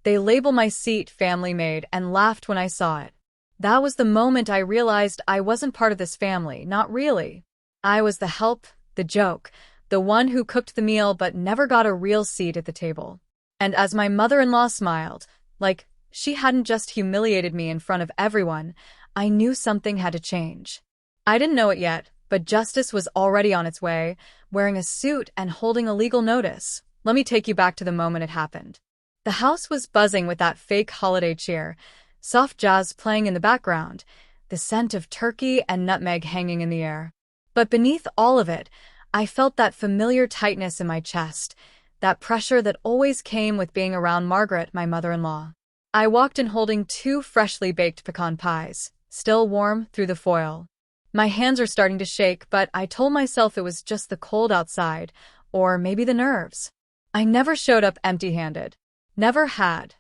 They label my seat family made and laughed when I saw it. That was the moment I realized I wasn't part of this family, not really. I was the help, the joke, the one who cooked the meal but never got a real seat at the table. And as my mother-in-law smiled, like she hadn't just humiliated me in front of everyone, I knew something had to change. I didn't know it yet, but justice was already on its way, wearing a suit and holding a legal notice. Let me take you back to the moment it happened. The house was buzzing with that fake holiday cheer, soft jazz playing in the background, the scent of turkey and nutmeg hanging in the air. But beneath all of it, I felt that familiar tightness in my chest, that pressure that always came with being around Margaret, my mother-in-law. I walked in holding 2 freshly baked pecan pies, still warm through the foil. My hands are starting to shake, but I told myself it was just the cold outside, or maybe the nerves. I never showed up empty-handed. Never had.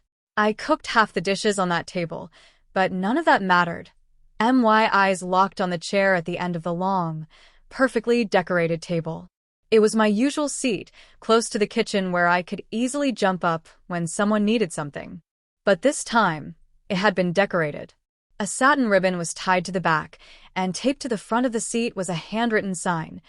I cooked half the dishes on that table, but none of that mattered. My eyes locked on the chair at the end of the long, perfectly decorated table. It was my usual seat, close to the kitchen where I could easily jump up when someone needed something. But this time, it had been decorated. A satin ribbon was tied to the back, and taped to the front of the seat was a handwritten sign.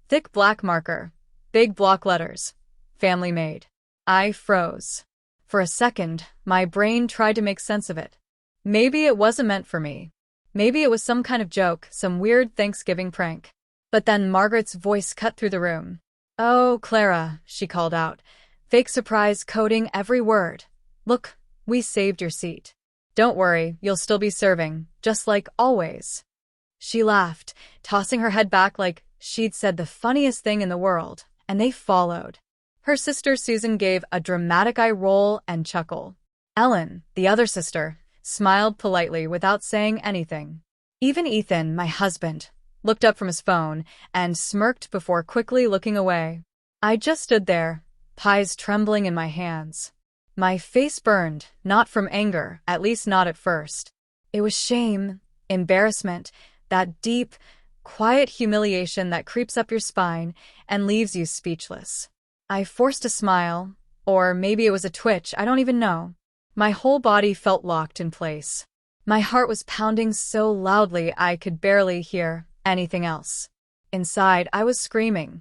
Thick black marker, big block letters. Family Maid. I froze. For a second, my brain tried to make sense of it. Maybe it wasn't meant for me. Maybe it was some kind of joke, some weird Thanksgiving prank. But then Margaret's voice cut through the room. "Oh, Clara," she called out, fake surprise coding every word. "Look, we saved your seat. Don't worry, you'll still be serving, just like always." She laughed, tossing her head back like she'd said the funniest thing in the world, and they followed. Her sister Susan gave a dramatic eye roll and chuckle. Ellen, the other sister, smiled politely without saying anything. Even Ethan, my husband, looked up from his phone and smirked before quickly looking away. I just stood there, pies trembling in my hands. My face burned, not from anger, at least not at first. It was shame, embarrassment, that deep, quiet humiliation that creeps up your spine and leaves you speechless. I forced a smile, or maybe it was a twitch, I don't even know. My whole body felt locked in place. My heart was pounding so loudly I could barely hear anything else. Inside, I was screaming.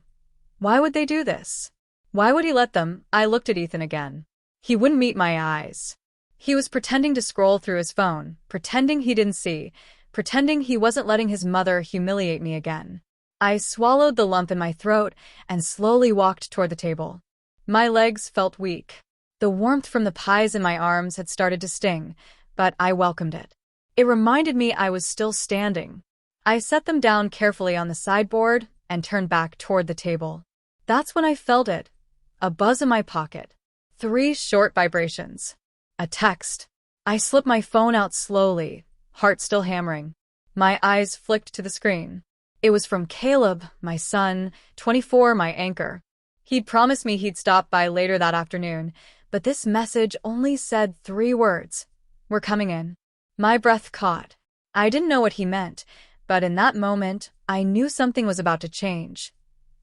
Why would they do this? Why would he let them? I looked at Ethan again. He wouldn't meet my eyes. He was pretending to scroll through his phone, pretending he didn't see, pretending he wasn't letting his mother humiliate me again. I swallowed the lump in my throat and slowly walked toward the table. My legs felt weak. The warmth from the pies in my arms had started to sting, but I welcomed it. It reminded me I was still standing. I set them down carefully on the sideboard and turned back toward the table. That's when I felt it. A buzz in my pocket. 3 short vibrations. A text. I slipped my phone out slowly, heart still hammering. My eyes flicked to the screen. It was from Caleb, my son, 24, my anchor. He'd promised me he'd stop by later that afternoon, but this message only said 3 words. "We're coming in." My breath caught. I didn't know what he meant, but in that moment, I knew something was about to change.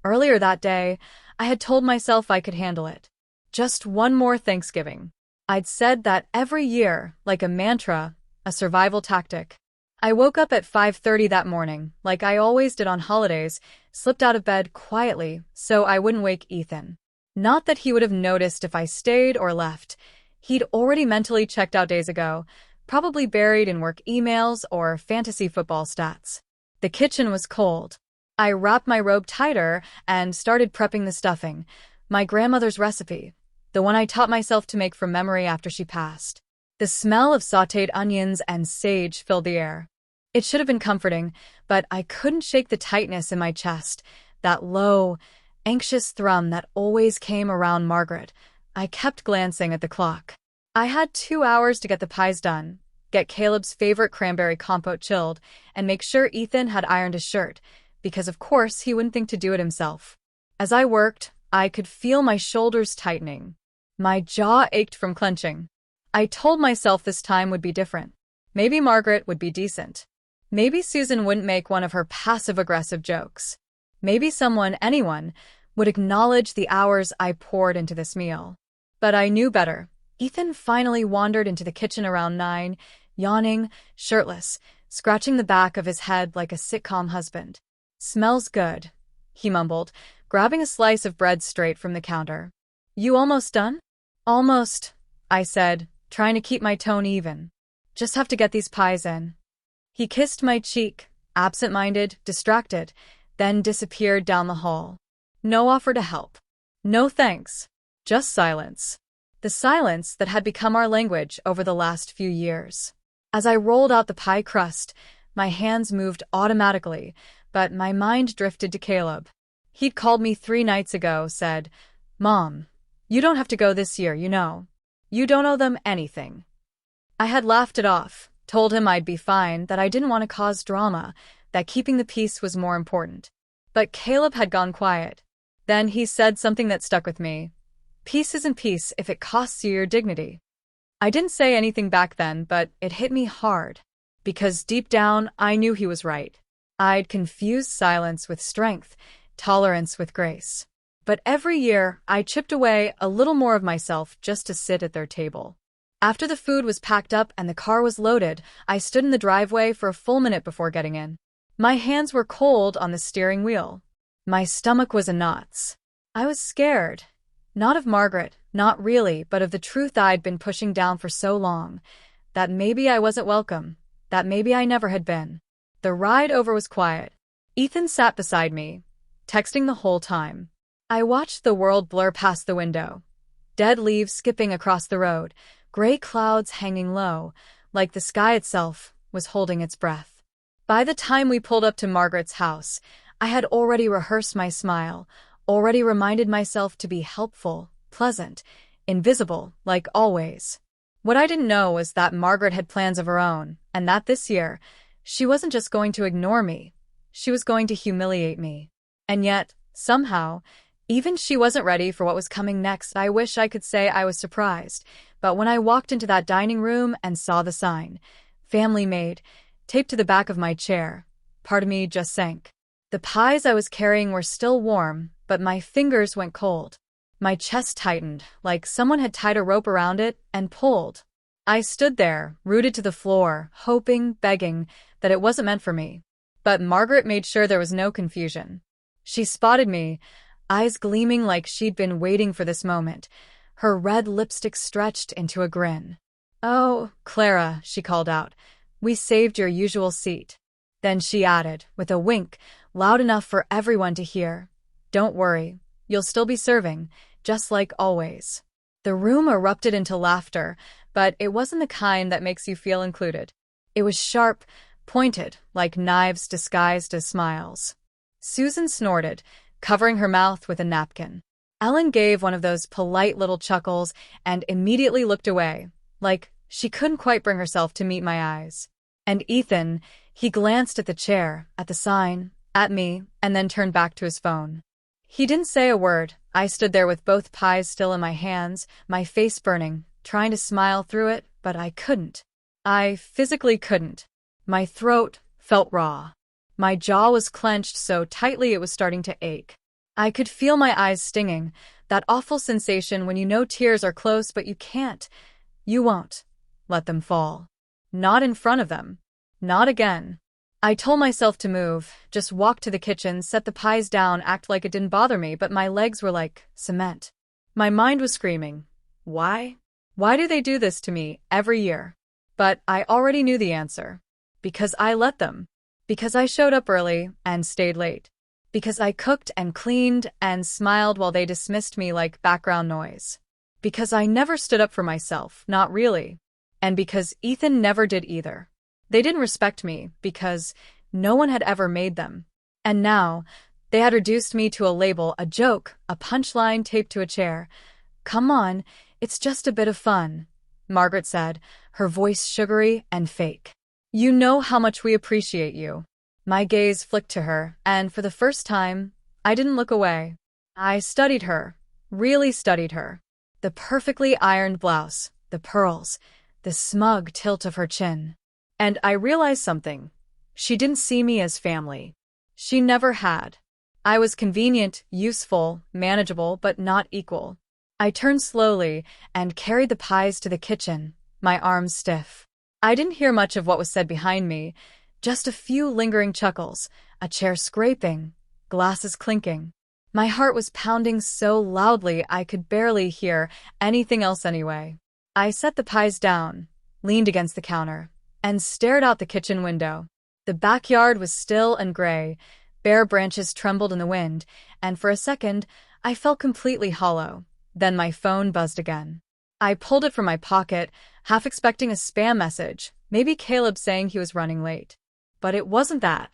Earlier that day, I had told myself I could handle it. Just one more Thanksgiving. I'd said that every year, like a mantra, a survival tactic. I woke up at 5:30 that morning, like I always did on holidays, slipped out of bed quietly so I wouldn't wake Ethan. Not that he would have noticed if I stayed or left. He'd already mentally checked out days ago, probably buried in work emails or fantasy football stats. The kitchen was cold. I wrapped my robe tighter and started prepping the stuffing, my grandmother's recipe, the one I taught myself to make from memory after she passed. The smell of sautéed onions and sage filled the air. It should have been comforting, but I couldn't shake the tightness in my chest, that low, anxious thrum that always came around Margaret. I kept glancing at the clock. I had 2 hours to get the pies done, get Caleb's favorite cranberry compote chilled, and make sure Ethan had ironed his shirt, because of course he wouldn't think to do it himself. As I worked, I could feel my shoulders tightening. My jaw ached from clenching. I told myself this time would be different. Maybe Margaret would be decent. Maybe Susan wouldn't make one of her passive-aggressive jokes. Maybe someone, anyone, would acknowledge the hours I poured into this meal. But I knew better. Ethan finally wandered into the kitchen around 9, yawning, shirtless, scratching the back of his head like a sitcom husband. "Smells good," he mumbled, grabbing a slice of bread straight from the counter. "You almost done?" "Almost," I said, trying to keep my tone even. "Just have to get these pies in." He kissed my cheek, absent-minded, distracted, then disappeared down the hall. No offer to help. No thanks. Just silence. The silence that had become our language over the last few years. As I rolled out the pie crust, my hands moved automatically, but my mind drifted to Caleb. He'd called me 3 nights ago, said, "Mom, you don't have to go this year, you know. You don't owe them anything." I had laughed it off, told him I'd be fine, that I didn't want to cause drama, that keeping the peace was more important. But Caleb had gone quiet. Then he said something that stuck with me. "Peace isn't peace if it costs you your dignity." I didn't say anything back then, but it hit me hard. Because deep down, I knew he was right. I'd confused silence with strength, tolerance with grace. But every year, I chipped away a little more of myself just to sit at their table. After the food was packed up and the car was loaded, I stood in the driveway for a full minute before getting in. My hands were cold on the steering wheel. My stomach was in knots. I was scared. Not of Margaret, not really, but of the truth I'd been pushing down for so long. That maybe I wasn't welcome. That maybe I never had been. The ride over was quiet. Ethan sat beside me, texting the whole time. I watched the world blur past the window. Dead leaves skipping across the road, gray clouds hanging low, like the sky itself was holding its breath. By the time we pulled up to Margaret's house, I had already rehearsed my smile, already reminded myself to be helpful, pleasant, invisible, like always. What I didn't know was that Margaret had plans of her own, and that this year, she wasn't just going to ignore me, she was going to humiliate me. And yet, somehow, even she wasn't ready for what was coming next. I wish I could say I was surprised, but when I walked into that dining room and saw the sign, "Family Maid," taped to the back of my chair, part of me just sank. The pies I was carrying were still warm, but my fingers went cold. My chest tightened, like someone had tied a rope around it and pulled. I stood there, rooted to the floor, hoping, begging, that it wasn't meant for me. But Margaret made sure there was no confusion. She spotted me, eyes gleaming like she'd been waiting for this moment, her red lipstick stretched into a grin. "Oh, Clara," she called out, "we saved your usual seat." Then she added, with a wink, loud enough for everyone to hear, "Don't worry, you'll still be serving, just like always." The room erupted into laughter, but it wasn't the kind that makes you feel included. It was sharp, pointed, like knives disguised as smiles. Susan snorted, covering her mouth with a napkin. Ellen gave one of those polite little chuckles and immediately looked away, like she couldn't quite bring herself to meet my eyes. And Ethan, he glanced at the chair, at the sign, at me, and then turned back to his phone. He didn't say a word. I stood there with both pies still in my hands, my face burning, trying to smile through it, but I couldn't. I physically couldn't. My throat felt raw. My jaw was clenched so tightly it was starting to ache. I could feel my eyes stinging, that awful sensation when you know tears are close but you can't. You won't let them fall. Not in front of them. Not again. I told myself to move, just walk to the kitchen, set the pies down, act like it didn't bother me, but my legs were like cement. My mind was screaming, why? Why do they do this to me every year? But I already knew the answer. Because I let them. Because I showed up early and stayed late. Because I cooked and cleaned and smiled while they dismissed me like background noise. Because I never stood up for myself, not really. And because Ethan never did either. They didn't respect me because no one had ever made them. And now, they had reduced me to a label, a joke, a punchline taped to a chair. "Come on, it's just a bit of fun," Margaret said, her voice sugary and fake. "You know how much we appreciate you." My gaze flicked to her, and for the first time, I didn't look away. I studied her, really studied her. The perfectly ironed blouse, the pearls, the smug tilt of her chin. And I realized something. She didn't see me as family. She never had. I was convenient, useful, manageable, but not equal. I turned slowly and carried the pies to the kitchen, my arms stiff. I didn't hear much of what was said behind me, just a few lingering chuckles, a chair scraping, glasses clinking. My heart was pounding so loudly I could barely hear anything else anyway. I set the pies down, leaned against the counter, and stared out the kitchen window. The backyard was still and gray, bare branches trembled in the wind, and for a second, I felt completely hollow. Then my phone buzzed again. I pulled it from my pocket, half expecting a spam message, maybe Caleb saying he was running late. But it wasn't that.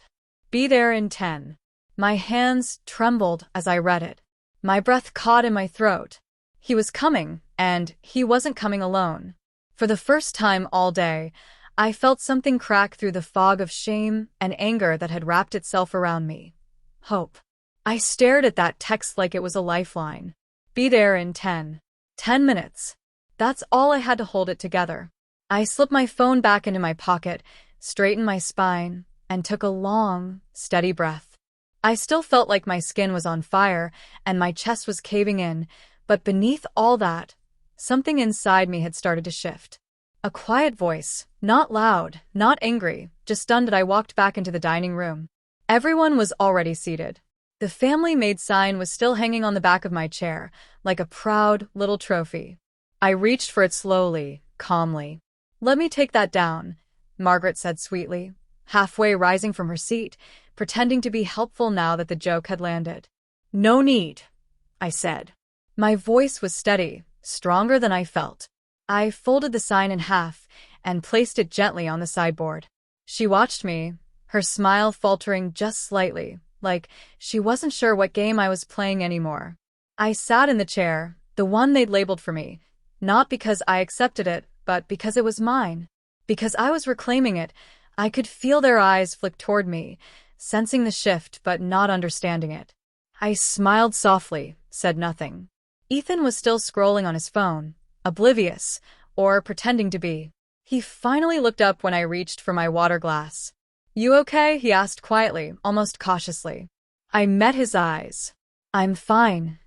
Be there in 10. My hands trembled as I read it. My breath caught in my throat. He was coming, and he wasn't coming alone. For the first time all day, I felt something crack through the fog of shame and anger that had wrapped itself around me. Hope. I stared at that text like it was a lifeline. Be there in 10. 10 minutes. That's all I had to hold it together. I slipped my phone back into my pocket, straightened my spine, and took a long, steady breath. I still felt like my skin was on fire and my chest was caving in, but beneath all that, something inside me had started to shift. A quiet voice, not loud, not angry, just stunned that I walked back into the dining room. Everyone was already seated. The family Maid sign was still hanging on the back of my chair, like a proud little trophy. I reached for it slowly, calmly. Let me take that down, Margaret said sweetly, halfway rising from her seat, pretending to be helpful now that the joke had landed. No need, I said. My voice was steady, stronger than I felt. I folded the sign in half and placed it gently on the sideboard. She watched me, her smile faltering just slightly, like she wasn't sure what game I was playing anymore. I sat in the chair, the one they'd labeled for me, not because I accepted it, but because it was mine. Because I was reclaiming it. I could feel their eyes flick toward me, sensing the shift but not understanding it. I smiled softly, said nothing. Ethan was still scrolling on his phone, oblivious, or pretending to be. He finally looked up when I reached for my water glass. You okay? He asked quietly, almost cautiously. I met his eyes. I'm fine.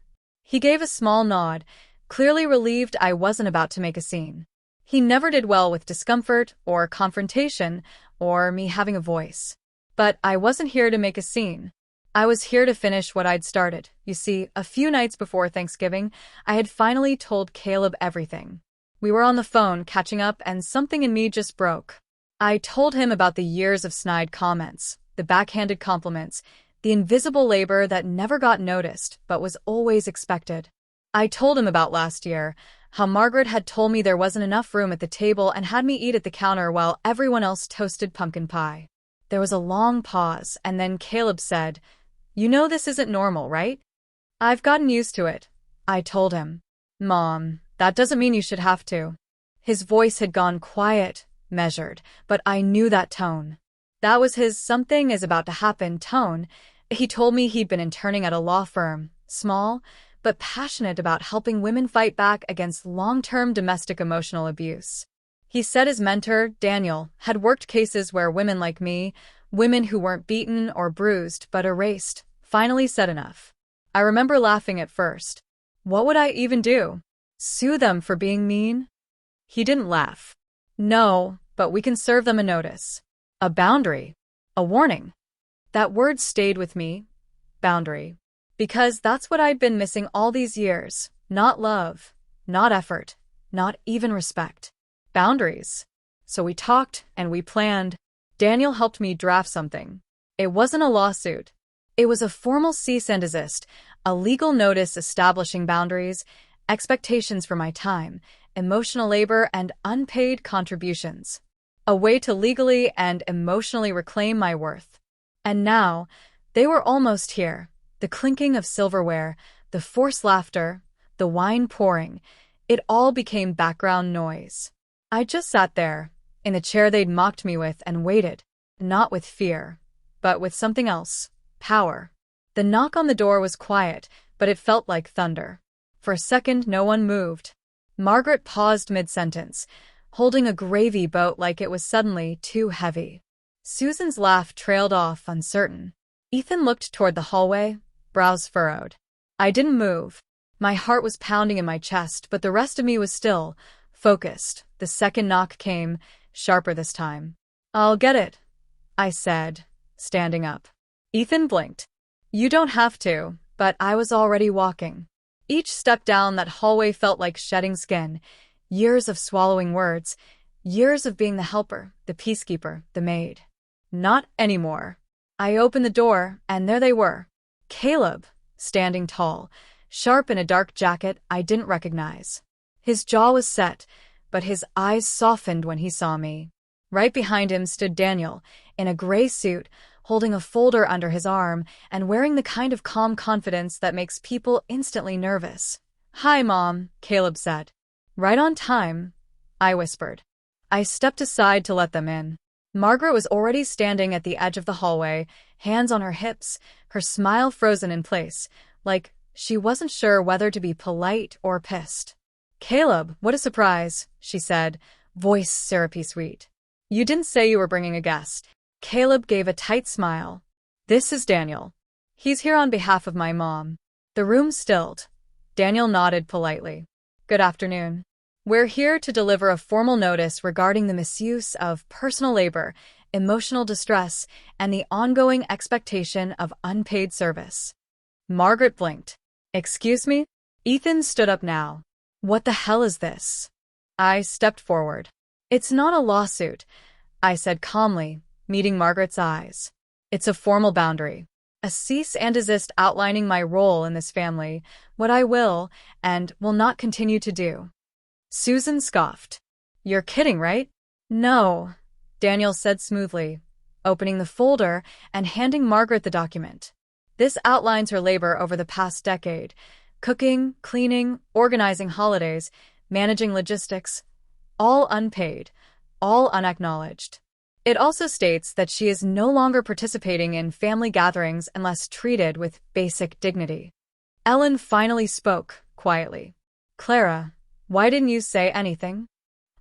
He gave a small nod, clearly relieved I wasn't about to make a scene. He never did well with discomfort or confrontation or me having a voice. But I wasn't here to make a scene. I was here to finish what I'd started. You see, a few nights before Thanksgiving, I had finally told Caleb everything. We were on the phone catching up and something in me just broke. I told him about the years of snide comments, the backhanded compliments, the invisible labor that never got noticed but was always expected. I told him about last year, how Margaret had told me there wasn't enough room at the table and had me eat at the counter while everyone else toasted pumpkin pie. There was a long pause, and then Caleb said, You know this isn't normal, right? I've gotten used to it, I told him. Mom, that doesn't mean you should have to. His voice had gone quiet, measured, but I knew that tone. That was his something is about to happen tone. He told me he'd been interning at a law firm, small, but passionate about helping women fight back against long-term domestic emotional abuse. He said his mentor, Daniel, had worked cases where women like me, women who weren't beaten or bruised but erased, finally said enough. I remember laughing at first. What would I even do? Sue them for being mean? He didn't laugh. No, but we can serve them a notice. A boundary. A warning. That word stayed with me. Boundary. Because that's what I'd been missing all these years. Not love. Not effort. Not even respect. Boundaries. So we talked and we planned. Daniel helped me draft something. It wasn't a lawsuit. It was a formal cease and desist, a legal notice establishing boundaries, expectations for my time, emotional labor, and unpaid contributions. A way to legally and emotionally reclaim my worth. And now, they were almost here. The clinking of silverware, the forced laughter, the wine pouring, it all became background noise. I just sat there, in the chair they'd mocked me with, and waited, not with fear, but with something else, power. The knock on the door was quiet, but it felt like thunder. For a second, no one moved. Margaret paused mid-sentence, holding a gravy boat like it was suddenly too heavy. Susan's laugh trailed off, uncertain. Ethan looked toward the hallway, brows furrowed. I didn't move. My heart was pounding in my chest, but the rest of me was still focused. The second knock came, sharper this time. "I'll get it," I said, standing up. Ethan blinked. "You don't have to," but I was already walking. Each step down that hallway felt like shedding skin. Years of swallowing words. Years of being the helper, the peacekeeper, the maid. Not anymore. I opened the door, and there they were. Caleb, standing tall, sharp in a dark jacket I didn't recognize. His jaw was set, but his eyes softened when he saw me. Right behind him stood Daniel, in a gray suit, holding a folder under his arm and wearing the kind of calm confidence that makes people instantly nervous. "Hi, Mom," Caleb said. "Right on time," I whispered. I stepped aside to let them in. Margaret was already standing at the edge of the hallway, hands on her hips, her smile frozen in place, like she wasn't sure whether to be polite or pissed. "Caleb, what a surprise," she said, voice syrupy sweet. "You didn't say you were bringing a guest." Caleb gave a tight smile. "This is Daniel. He's here on behalf of my mom." The room stilled. Daniel nodded politely. "Good afternoon. We're here to deliver a formal notice regarding the misuse of personal labor, emotional distress, and the ongoing expectation of unpaid service." Margaret blinked. "Excuse me?" Ethan stood up now. "What the hell is this?" I stepped forward. "It's not a lawsuit," I said calmly, meeting Margaret's eyes. "It's a formal boundary. A cease and desist outlining my role in this family, what I will and will not continue to do." Susan scoffed. "You're kidding, right?" "No," Daniel said smoothly, opening the folder and handing Margaret the document. "This outlines her labor over the past decade. Cooking, cleaning, organizing holidays, managing logistics, all unpaid, all unacknowledged. It also states that she is no longer participating in family gatherings unless treated with basic dignity." Ellen finally spoke, quietly. "Clara, why didn't you say anything?"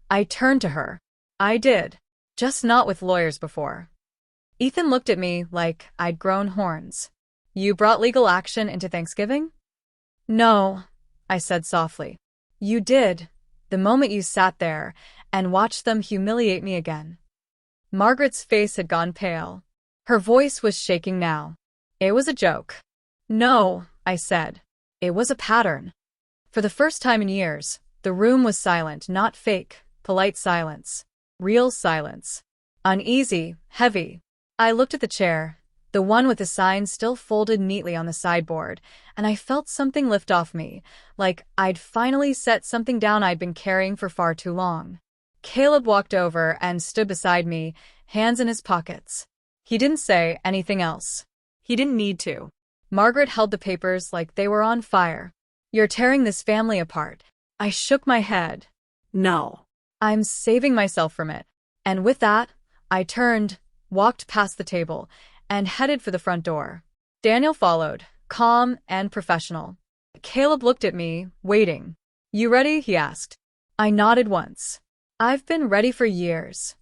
I turned to her. "I did. Just not with lawyers before." Ethan looked at me like I'd grown horns. "You brought legal action into Thanksgiving?" "No," I said softly. "You did, the moment you sat there and watched them humiliate me again." Margaret's face had gone pale. Her voice was shaking now. "It was a joke." "No," I said. "It was a pattern." For the first time in years, the room was silent, not fake, polite silence. Real silence. Uneasy, heavy. I looked at the chair, the one with the sign still folded neatly on the sideboard, and I felt something lift off me, like I'd finally set something down I'd been carrying for far too long. Caleb walked over and stood beside me, hands in his pockets. He didn't say anything else. He didn't need to. Margaret held the papers like they were on fire. "You're tearing this family apart." I shook my head. "No. I'm saving myself from it." And with that, I turned, walked past the table, and headed for the front door. Daniel followed, calm and professional. Caleb looked at me, waiting. "You ready?" he asked. I nodded once. I've been ready for years.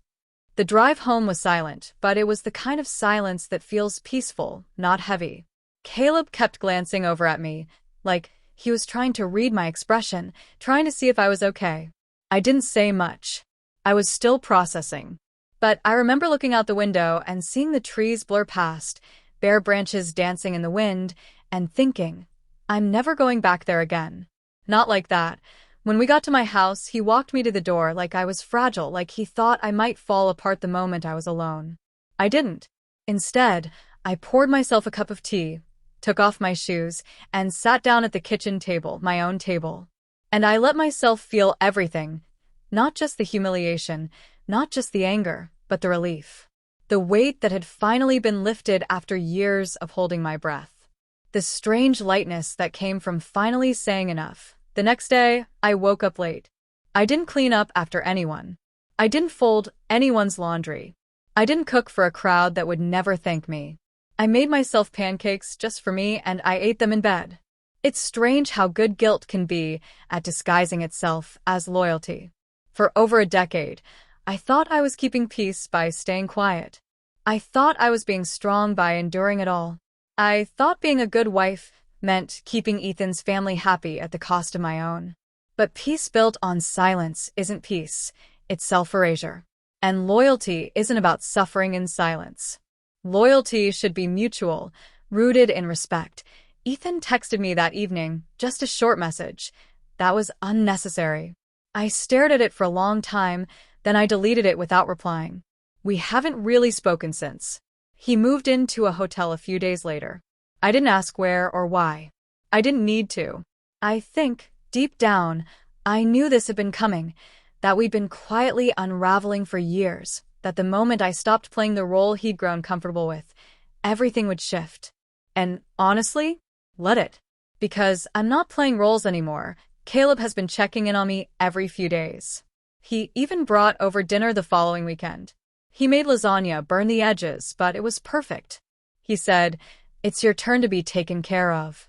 The drive home was silent, but it was the kind of silence that feels peaceful, not heavy. Caleb kept glancing over at me, like he was trying to read my expression, trying to see if I was okay. I didn't say much. I was still processing. But I remember looking out the window and seeing the trees blur past, bare branches dancing in the wind, and thinking, I'm never going back there again. Not like that. When we got to my house, he walked me to the door like I was fragile, like he thought I might fall apart the moment I was alone. I didn't. Instead, I poured myself a cup of tea, took off my shoes, and sat down at the kitchen table, my own table. And I let myself feel everything, not just the humiliation, not just the anger, but the relief. The weight that had finally been lifted after years of holding my breath. The strange lightness that came from finally saying enough. The next day, I woke up late. I didn't clean up after anyone. I didn't fold anyone's laundry. I didn't cook for a crowd that would never thank me. I made myself pancakes just for me and I ate them in bed. It's strange how good guilt can be at disguising itself as loyalty. For over a decade, I thought I was keeping peace by staying quiet. I thought I was being strong by enduring it all. I thought being a good wife meant keeping Ethan's family happy at the cost of my own. But peace built on silence isn't peace, it's self-erasure. And loyalty isn't about suffering in silence. Loyalty should be mutual, rooted in respect. Ethan texted me that evening, just a short message. That was unnecessary. I stared at it for a long time, then I deleted it without replying. We haven't really spoken since. He moved into a hotel a few days later. I didn't ask where or why. I didn't need to. I think, deep down, I knew this had been coming, that we'd been quietly unraveling for years, that the moment I stopped playing the role he'd grown comfortable with, everything would shift. And honestly, let it. Because I'm not playing roles anymore. Caleb has been checking in on me every few days. He even brought over dinner the following weekend. He made lasagna, burned the edges, but it was perfect. He said, "It's your turn to be taken care of."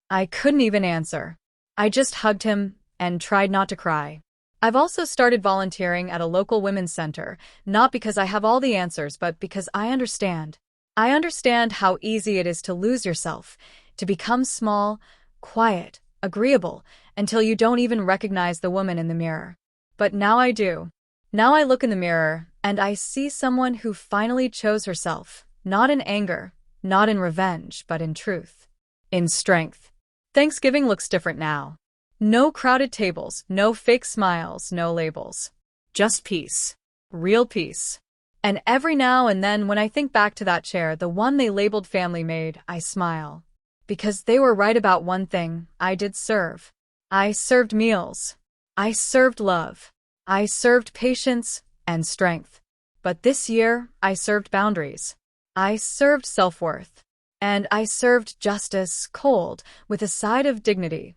I couldn't even answer. I just hugged him and tried not to cry. I've also started volunteering at a local women's center, not because I have all the answers, but because I understand. I understand how easy it is to lose yourself, to become small, quiet, agreeable, until you don't even recognize the woman in the mirror. But now I do. Now I look in the mirror, and I see someone who finally chose herself, not in anger, not in revenge, but in truth. In strength. Thanksgiving looks different now. No crowded tables, no fake smiles, no labels. Just peace. Real peace. And every now and then when I think back to that chair, the one they labeled family Maid, I smile. Because they were right about one thing, I did serve. I served meals. I served love. I served patience and strength. But this year, I served boundaries. I served self-worth. And I served justice cold, with a side of dignity.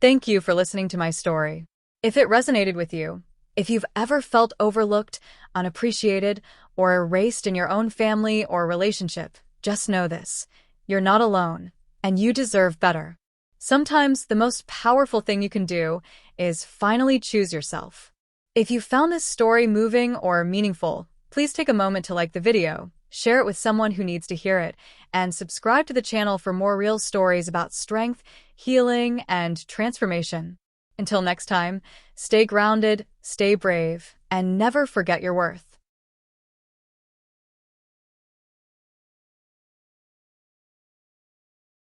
Thank you for listening to my story. If it resonated with you, if you've ever felt overlooked, unappreciated, or erased in your own family or relationship, just know this. You're not alone, and you deserve better. Sometimes the most powerful thing you can do is finally choose yourself. If you found this story moving or meaningful, please take a moment to like the video, share it with someone who needs to hear it, and subscribe to the channel for more real stories about strength, healing, and transformation. Until next time, stay grounded, stay brave, and never forget your worth.